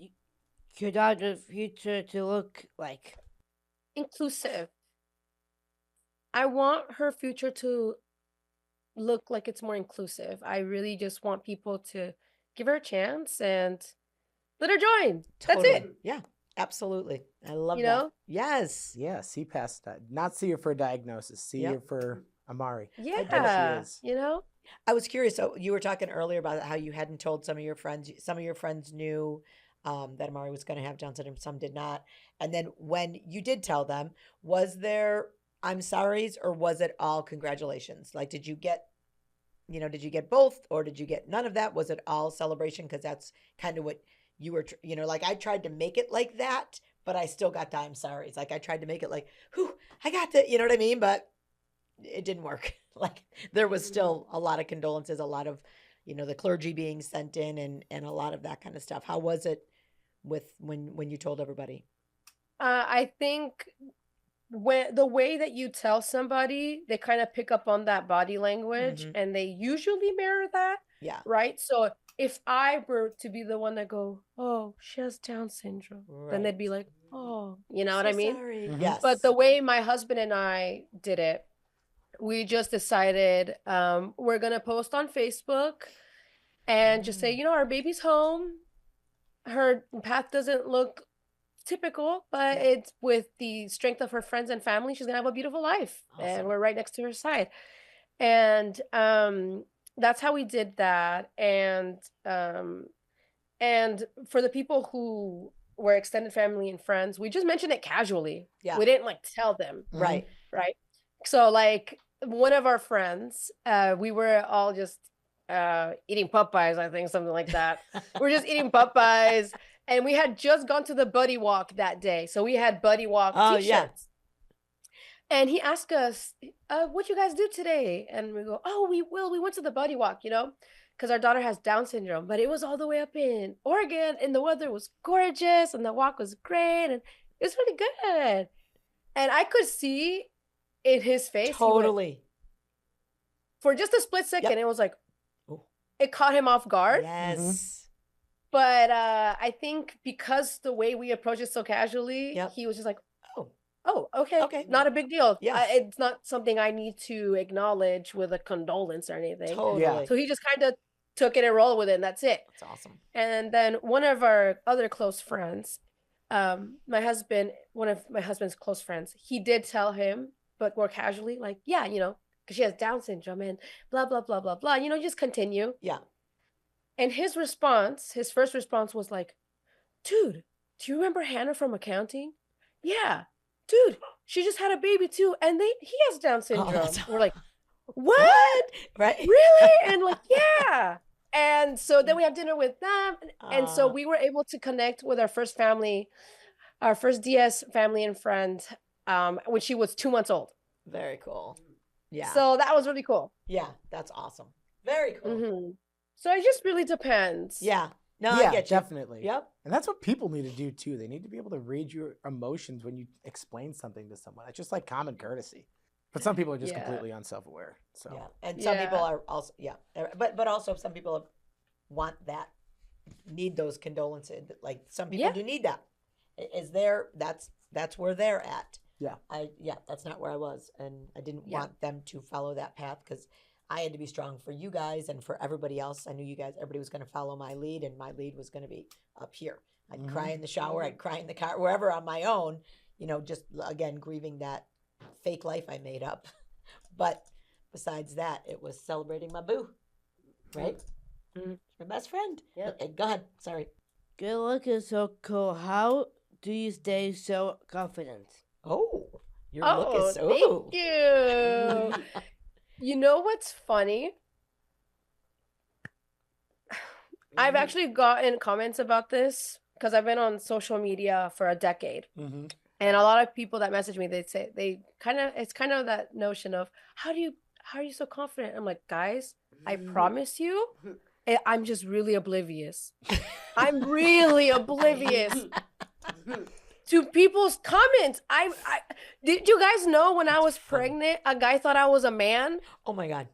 your daughter's future to look like? Inclusive. I want her future to look like it's more inclusive. I really just want people to give her a chance and let her join. That's Totally. it. Yeah, Absolutely. I love You that. know? Yes. Yeah, see past that. Not see her for a diagnosis. See Yep. her for Amari. Yeah. She is. You know? I was curious. So you were talking earlier about how you hadn't told some of your friends. Some of your friends knew that Amari was going to have Down syndrome. Some did not. And then when you did tell them, was there I'm sorry's or was it all congratulations? Like, did you get, did you get both or did you get none of that? Was it all celebration? Because that's kind of what you were, like I tried to make it like that, but I still got the I'm sorry's. Like I tried to make it like, whew, I got the, you know what I mean? But it didn't work. Like there was still a lot of condolences, a lot of, the clergy being sent in and a lot of that kind of stuff. How was it with when you told everybody? I think when the way that you tell somebody, they kind of pick up on that body language Mhm. and they usually mirror that, Yeah. right? So if I were to be the one that go, oh, she has Down syndrome, then they'd be Right. like, oh, you know what I mean? Sorry. Mhm. Yes. But the way my husband and I did it, we just decided we're gonna post on Facebook and just say, our baby's home. Her path doesn't look typical, but Yeah. it's with the strength of her friends and family, she's gonna have a beautiful life. Awesome. And we're right next to her side. And that's how we did that. And for the people who were extended family and friends, we just mentioned it casually. Yeah. We didn't like tell them. Right. Right. So like one of our friends, we were all just eating Popeyes, I think, something like that. We're just eating Popeyes. And we had just gone to the buddy walk that day. So we had buddy walk t-shirts. Yeah. And he asked us, what you guys do today? And we go, oh, we went to the buddy walk, because our daughter has Down syndrome. But it was all the way up in Oregon and the weather was gorgeous and the walk was great. And it was really good. And I could see in his face, Totally. for just a split second, It was like, Ooh. It caught him off guard. Yes. But I think because the way we approach it so casually, Yep. he was just like, Oh. oh, okay. Okay. Not a big deal. Yeah. It's not something I need to acknowledge with a condolence or anything. Totally. Yeah. So he just kind of took it and rolled with it, and that's it. That's awesome. And then one of our other close friends, one of my husband's close friends, he did tell him, but more casually, like, yeah, because she has Down syndrome and blah, blah, blah, blah, blah, just continue. Yeah. And his first response was like, dude, do you remember Hannah from accounting? Yeah. Dude, she just had a baby too. And he has Down syndrome. that's- We're like, what? Right. Really? And like, yeah. And so then we have dinner with them. And so we were able to connect with our first DS family and friend, when she was 2 months old. Very cool. Yeah. So that was really cool. Yeah, that's awesome. Very cool. Mhm. So it just really depends. Yeah. No, I Yeah, get you. definitely. Yep. And that's what people need to do too. They need to be able to read your emotions when you explain something to someone. It's just like common courtesy. But some people are just Yeah. completely unself-aware. So Yeah. And some people Yeah. are also, but also some people want that, need those condolences. Like some people Yeah. do need that. Is there, that's where they're at. Yeah. That's not where I was. And I didn't Yeah. want them to follow that path because I had to be strong for you guys and for everybody else. I knew everybody was going to follow my lead, and my lead was going to be up here. I'd cry in the shower, I'd cry in the car, wherever on my own, just again, grieving that fake life I made up. But besides that, it was celebrating my boo, right? Mhm. My best friend. Yeah. Okay, go ahead. Sorry. Good looking so cool. How do you stay so confident? Oh, your look is so. Thank you. You know what's funny? I've actually gotten comments about this because I've been on social media for a decade. Mm-hmm. And a lot of people that message me, it's kind of that notion of how are you so confident? I'm like, guys, I promise you, I'm just really oblivious. I'm really oblivious to people's comments. Did you guys know when I was pregnant, a guy thought I was a man? Oh my God.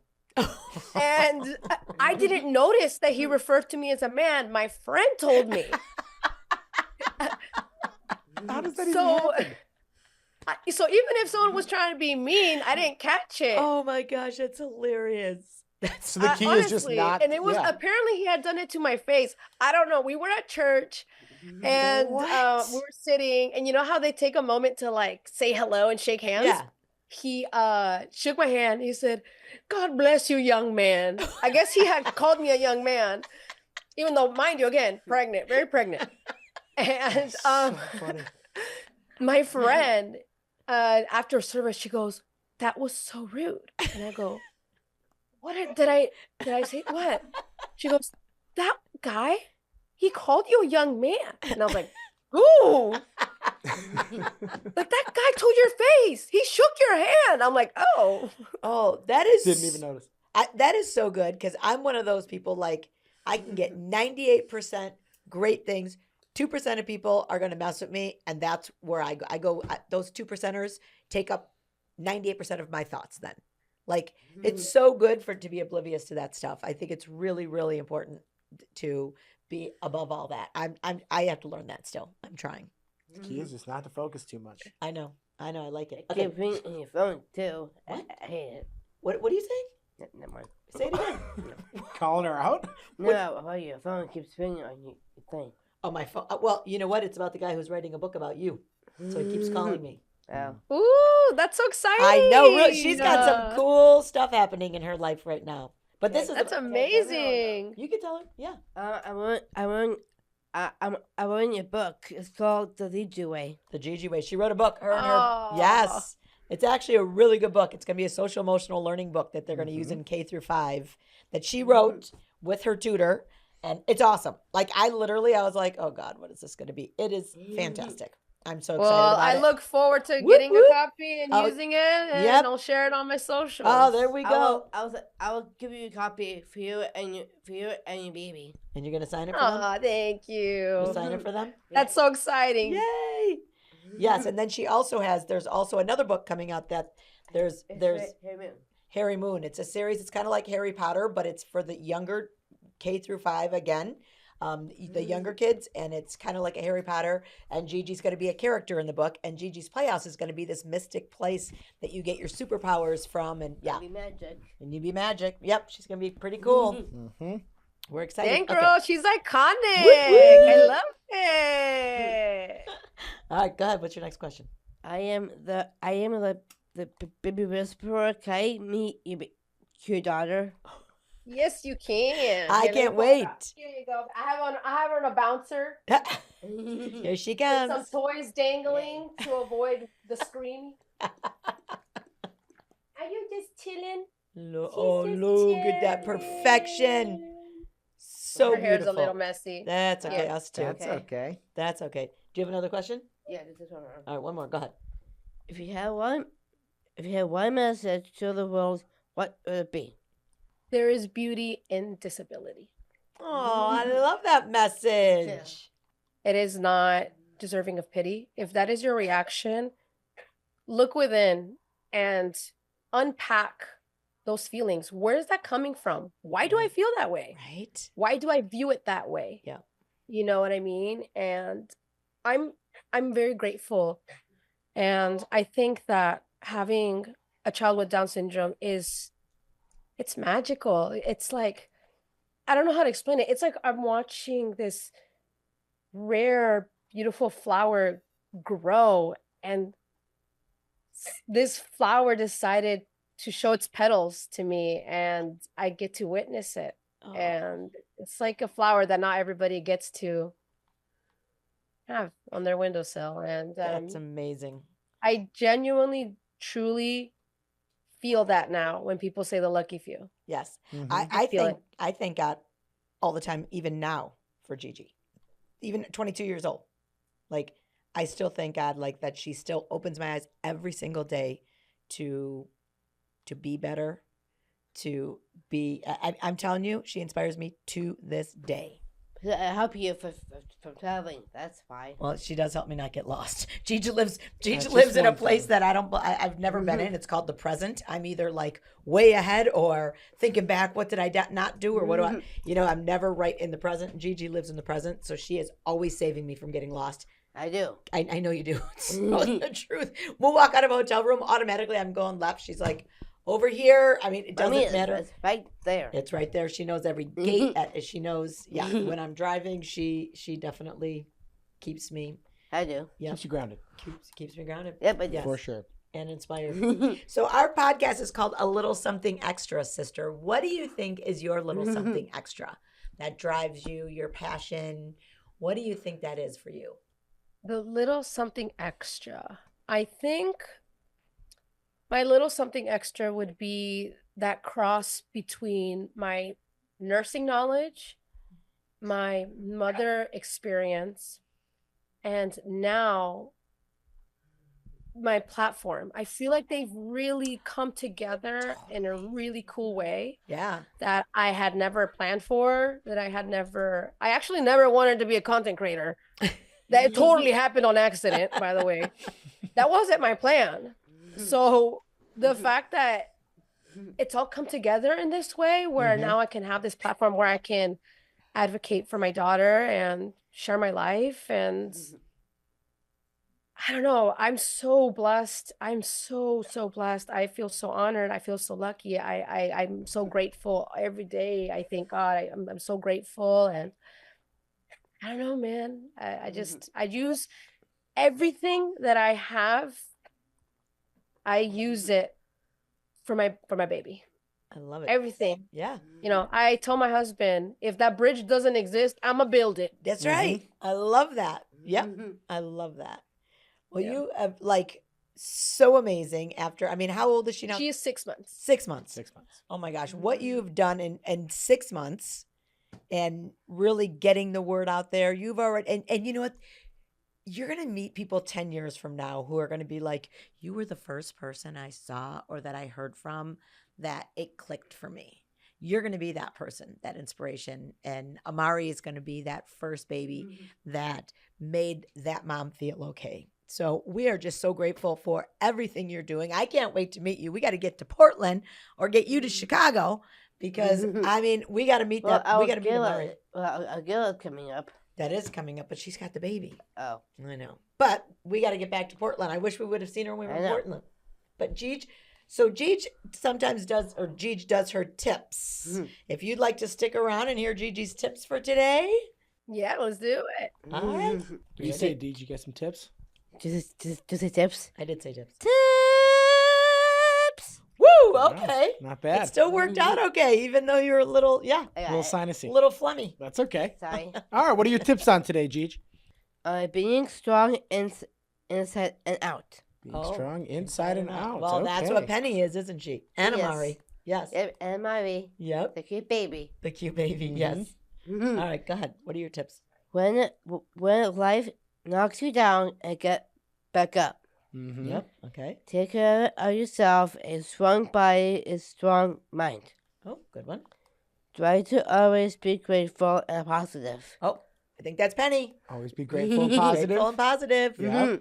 And I didn't notice that he referred to me as a man. My friend told me. How does that even So, happen? so even if someone was trying to be mean, I didn't catch it. Oh my gosh, that's hilarious. So the key is just Honestly, not. and it was yeah. apparently he had done it to my face. I don't know. We were at church And What? we were sitting, and you know how they take a moment to like say hello and shake hands? Yeah. He shook my hand. He said, "God bless you, young man." I guess he had called me a young man, even though, mind you, again, pregnant, very pregnant. And So funny. my friend, after service, she goes, "That was so rude." And I go, did I say what? She goes, "That guy, he called you a young man." And I was like, "Ooh." Like, that guy told your face. He shook your hand. I'm like, "Oh." Oh, that is Didn't even notice. that is so good because I'm one of those people like I can get 98% great things. 2% of people are going to mess with me, and that's where I go. Those 2%ers take up 98% of my thoughts. Then, like, it's so good to be oblivious to that stuff. I think it's really, really important to be above all that. I have to learn that still. I'm trying. The key is just not to focus too much. I know. I like it. Okay. Okay. Keep ringing on your phone too. What? I hate it. What are you saying? Never mind. Say it again. Calling her out? No, how your phone keeps ringing on your thing. Oh, my phone. Well, you know what? It's about the guy who's writing a book about you. So he keeps calling me. Oh. Ooh, that's so exciting. I know. Really, she's got some cool stuff happening in her life right now. But this is That's amazing. You can tell her. Yeah. I want your book. It's called The Gigi Way. The Gigi Way. She wrote a book. Her and her. Aw. Yes. It's actually a really good book. It's going to be a social emotional learning book that they're going to use in K through 5 that she wrote with her tutor. And it's awesome. Like I was like, oh God, what is this going to be? It is fantastic. I'm so excited Well, about I it. look forward to Whoop, getting whoop. a copy and using it, and yep. I'll share it on my socials. Oh, there we go. I will give you a copy for you and your baby. And you're going to sign it for them? Aw, thank you. You sign it for them? That's so exciting. Yay! Yes, and then there's also another book coming out that there's Harry Moon. It's a series. It's kind of like Harry Potter, but it's for the younger K through 5 again, the younger kids, and it's kind of like a Harry Potter. And Gigi's going to be a character in the book, and Gigi's Playhouse is going to be this mystic place that you get your superpowers from, and yeah, Be magic. and you be magic. Yep, she's going to be pretty cool. Mm-hmm. We're excited. Dang, Okay. girl, she's iconic. Whoop, whoop. I love it. All right, go ahead. What's your next question? I am the baby whisperer. Can I meet your daughter? Yes, you can. I Here, let can't me pull it wait. out. Here you go. I have her on a bouncer. Here she With comes. some toys dangling to avoid the scream. Are you just chilling? Oh, look at that perfection. So Her hair's beautiful. a little messy. That's okay. Yeah. Us too. That's okay. That's okay. Do you have another question? Yeah, this is one. All right, one more. Go ahead. If you had one message to the world, what would it be? There is beauty in disability. Oh, I love that message. It is not deserving of pity. If that is your reaction, look within and unpack those feelings. Where is that coming from? Why do I feel that way? Right? Why do I view it that way? Yeah. You know what I mean? And I'm very grateful. And I think that having a child with Down syndrome it's magical. It's like, I don't know how to explain it. It's like I'm watching this rare, beautiful flower grow, and this flower decided to show its petals to me, and I get to witness it. Oh, And it's like a flower that not everybody gets to have on their windowsill. And that's amazing. I genuinely, truly feel that now when people say the lucky few. Yes. Mhm. I feel think I thank God all the time, even now, for Gigi. Even at 22 years old. Like, I still thank God like that she still opens my eyes every single day to be better, to be I'm telling you, she inspires me to this day. I help you from traveling. That's fine. Well, she does help me not get lost. Gigi lives just in a one place thing. that I've never been in. It's called the present. I'm either like way ahead or thinking back. What did I not do? Or what do I'm never right in the present. Gigi lives in the present. So she is always saving me from getting lost. I do. I know you do. It's the truth. We'll walk out of a hotel room. Automatically, I'm going left. She's like, over here. I mean, it doesn't matter. It's right there. It's right there. She knows every gate. She knows, when I'm driving, she definitely keeps me, I do. Keeps you grounded. keeps me grounded. Yep, I do. Yes. For sure. And inspired. So our podcast is called A Little Something Extra, sister. What do you think is your little something extra that drives you, your passion? What do you think that is for you? The little something extra. I think my little something extra would be that cross between my nursing knowledge, my mother experience, and now my platform. I feel like they've really come together in a really cool way Yeah. that I had never planned for, I actually never wanted to be a content creator. That totally happened on accident, by the way. That wasn't my plan. So the fact that it's all come together in this way where now I can have this platform where I can advocate for my daughter and share my life, and I don't know, I'm so blessed. I'm so blessed. I feel so honored. I feel so lucky. I'm so grateful every day. I thank God. I'm so grateful, and I don't know, man. I use everything that I have. I use it for my baby. I love it. Everything. Yeah. You know, I told my husband, if that bridge doesn't exist, I'm gonna build it. That's right. I love that. Yep. I love that. Well, you have so amazing after, I mean, how old is she now? She is 6 months. 6 months. 6 months. Oh my gosh. What you've done in 6 months and really getting the word out there. You've already, and you know what? You're going to meet people 10 years from now who are going to be like, you were the first person I saw or that I heard from that it clicked for me. You're going to be that person, that inspiration. And Amari is going to be that first baby that made that mom feel okay. So we are just so grateful for everything you're doing. I can't wait to meet you. We got to get to Portland or get you to Chicago because I mean, we got to meet that. We got to meet Amari. Well, Agila's coming up. That is coming up, but she's got the baby. Oh. I know. But we got to get back to Portland. I wish we would have seen her when we were in Portland. But Gigi sometimes does her tips. If you'd like to stick around and hear Gigi's tips for today. Yeah, let's do it. All right. Did you say, did you get some tips? Just say tips. I did say tips. Tips. Woo, okay. Not bad. It still worked out okay, even though you're a little, A little sinusy. a little phlegmy. That's okay. Sorry. All right. What are your tips on today, Gigi? Being strong inside and out. Being strong inside and out. Well, that's what Penny is, isn't she? And Amari. Yes. Yep, and Amari. Yep. The cute baby. The cute baby. Yes. All right, go ahead. What are your tips? When life knocks you down and get back up. Yep. Okay. Take care of yourself. A strong body is strong mind. Oh, good one. Try to always be grateful and positive. Oh, I think that's Penny. Always be grateful and positive. Grateful and positive. Yeah.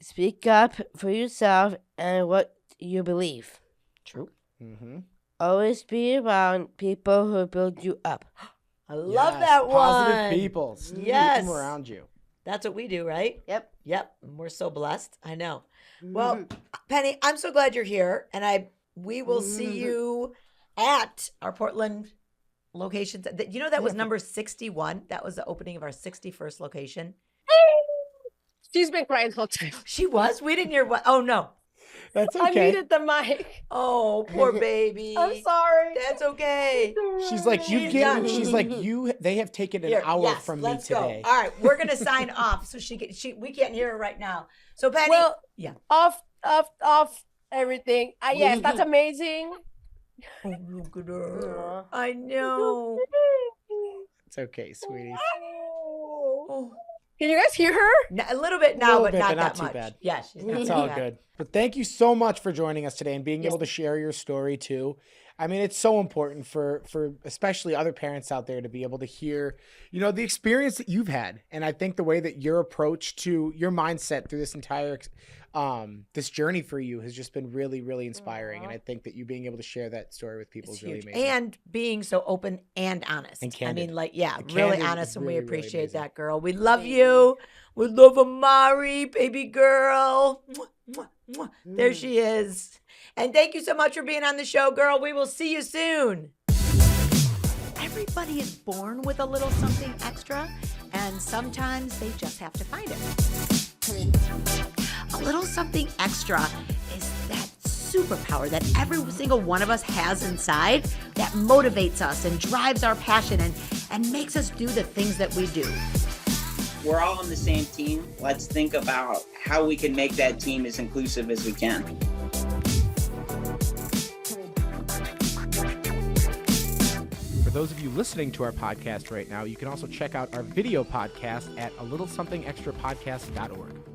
Speak up for yourself and what you believe. True. Always be around people who build you up. I love that one. Positive people. Yes. Keep them around you. That's what we do, right? Yep. Yep. We're so blessed. I know. Well, Penny, I'm so glad you're here, and we will see you at our Portland locations. You know that was number 61. That was the opening of our 61st location. She's been crying the whole time. She was. We didn't hear what. Oh no. That's I okay. muted the mic. Oh, poor baby. I'm sorry. That's okay. She's like you. She's done. She's like you. They have taken an hour from me today. Go. All right, we're gonna sign off so we can't hear her right now. So Penny, off everything. Yes, that's amazing. Oh, look at her. I know. It's okay, sweetie. Oh. Can you guys hear her? A little bit now, but not that too much. bad. Yeah, she's not It's too all bad. good. But thank you so much for joining us today and being able to share your story too. I mean, it's so important for especially other parents out there to be able to hear, the experience that you've had. And I think the way that your approach to your mindset through this entire this journey for you has just been really, really inspiring. And I think that you being able to share that story with people is really amazing. And being so open and honest. And candid. I mean, The really candid honest, is and we really, really appreciate amazing. that, girl. We love you. We love Amari, baby girl. Mwah, mwah, mwah. There she is. And thank you so much for being on the show, girl. We will see you soon. Everybody is born with a little something extra, and sometimes they just have to find it. A little something extra is that superpower that every single one of us has inside that motivates us and drives our passion and makes us do the things that we do. We're all on the same team. Let's think about how we can make that team as inclusive as we can. For those of you listening to our podcast right now, you can also check out our video podcast at alittlesomethingextrapodcast.org.